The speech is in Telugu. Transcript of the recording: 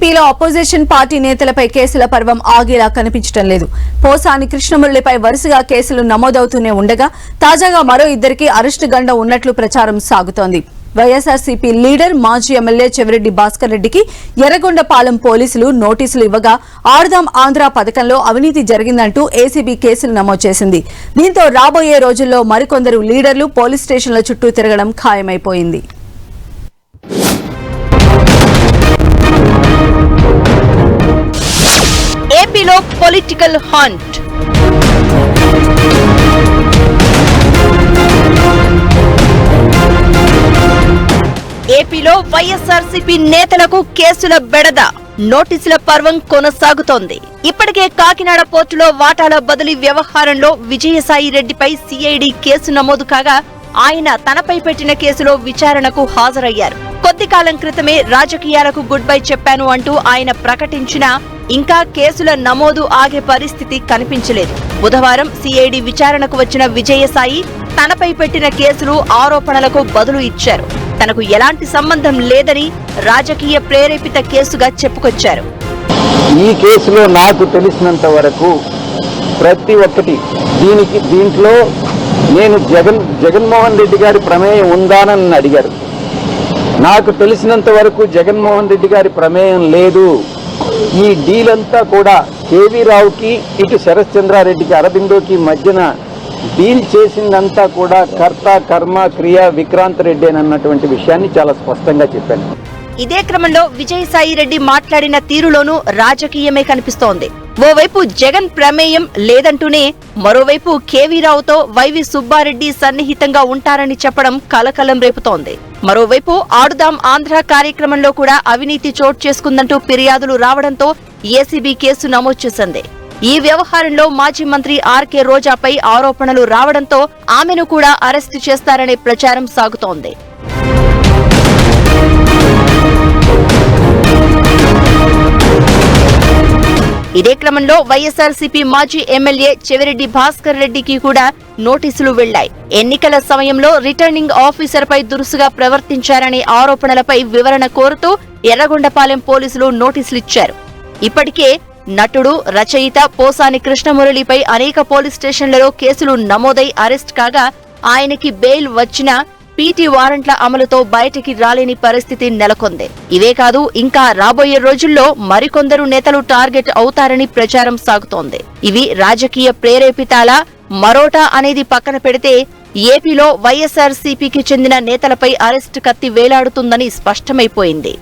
ఏపీలో అపోజిషన్ పార్టీ నేతలపై కేసుల పర్వం ఆగేలా కనిపించడం లేదు. పోసాని కృష్ణమురళిపై వరుసగా కేసులు నమోదవుతూనే ఉండగా తాజాగా మరో ఇద్దరికి అరెస్టు గండ ఉన్నట్లు ప్రచారం సాగుతోంది. వైఎస్ఆర్సీపీ లీడర్ మాజీ ఎమ్మెల్యే చెవిరెడ్డి భాస్కర్ రెడ్డికి ఎర్రగొండపాలెం పోలీసులు నోటీసులు ఇవ్వగా ఆడుదాం ఆంధ్ర పథకంలో అవినీతి జరిగిందంటూ ఏసీబీ కేసులు నమోదు చేసింది. దీంతో రాబోయే రోజుల్లో మరికొందరు లీడర్లు పోలీస్ స్టేషన్ల చుట్టూ తిరగడం ఖాయమైపోయింది. ఏపీలో పొలిటికల్ హంట్. ఏపీలో వైఎస్ఆర్సీపీ నేతలకు కేసుల బెడద, నోటీసుల పర్వం కొనసాగుతోంది. ఇప్పటికే కాకినాడ పోర్టులో వాటాల బదిలీ వ్యవహారంలో విజయసాయి రెడ్డిపై సిఐడి కేసు నమోదు కాగా ఆయన తనపై పెట్టిన కేసులో విచారణకు హాజరయ్యారు. కొద్ది కాలం క్రితమే రాజకీయాలకు గుడ్ బై చెప్పాను అంటూ ఆయన ప్రకటించినా ఇంకా కేసుల నమోదు ఆగే పరిస్థితి కనిపించలేదు. బుధవారం సిఐడి విచారణకు వచ్చిన విజయసాయి తనపై పెట్టిన కేసులు, ఆరోపణలకు బదులు ఇచ్చారు. తనకు ఎలాంటి సంబంధం లేదని రాజకీయ ప్రేరేపిత కేసుగా చెప్పుకొచ్చారు. ఈ కేసులో నాకు తెలిసినంత వరకు ప్రతి ఒక్కటి దీంట్లో నేను జగన్మోహన్ రెడ్డి గారి ప్రమేయం ఉందానని అడిగారు. నాకు తెలిసినంత వరకు జగన్మోహన్ రెడ్డి గారి ప్రమేయం లేదు. ఈ డీల్ అంతా కూడా కేవీ రావుకి, ఇటు శరత్ చంద్రారెడ్డికి, అరబిందోకి మధ్యన డీల్ చేసిందంతా కూడా కర్త, కర్మ, క్రియ విక్రాంత్ రెడ్డి అన్నటువంటి విషయాన్ని చాలా స్పష్టంగా చెప్పాను. ఇదే క్రమంలో విజయసాయి రెడ్డి మాట్లాడిన తీరులోనూ రాజకీయమే కనిపిస్తోంది. ఓవైపు జగన్ ప్రమేయం లేదంటూనే మరోవైపు కేవీ రావుతో వైవి సుబ్బారెడ్డి సన్నిహితంగా ఉంటారని చెప్పడం కలకలం రేపుతోంది. మరోవైపు ఆడుదాం ఆంధ్ర కార్యక్రమంలో కూడా అవినీతి చోటు చేసుకుందంటూ ఫిర్యాదులు రావడంతో ఏసీబీ కేసు నమోదు చేసింది. ఈ వ్యవహారంలో మాజీ మంత్రి ఆర్కే రోజాపై ఆరోపణలు రావడంతో ఆమెను కూడా అరెస్టు చేస్తారనే ప్రచారం సాగుతోంది. ఇదే క్రమంలో వైఎస్ఆర్సీపీ మాజీ ఎమ్మెల్యే చెవిరెడ్డి భాస్కర్ రెడ్డికి కూడా నోటీసులు వెళ్లాయి. ఎన్నికల సమయంలో రిటర్నింగ్ ఆఫీసర్పై దురుసుగా ప్రవర్తించారనే ఆరోపణలపై వివరణ కోరుతూ ఎర్రగొండపాలెం పోలీసులు నోటీసులిచ్చారు. ఇప్పటికే నటుడు, రచయిత పోసాని కృష్ణమురళిపై అనేక పోలీస్ స్టేషన్లలో కేసులు నమోదై అరెస్ట్ కాగా ఆయనకి బెయిల్ వచ్చినా పీటీ వారెంట్ల అమలుతో బయటికి రాలేని పరిస్థితి నెలకొంది. ఇవే కాదు, ఇంకా రాబోయే రోజుల్లో మరికొందరు నేతలు టార్గెట్ అవుతారని ప్రచారం సాగుతోంది. ఇవి రాజకీయ ప్రేరేపితాలా మరోటా అనేది పక్కన పెడితే ఏపీలో వైఎస్ఆర్సీపీకి చెందిన నేతలపై అరెస్టు కత్తి వేలాడుతుందని స్పష్టమైపోయింది.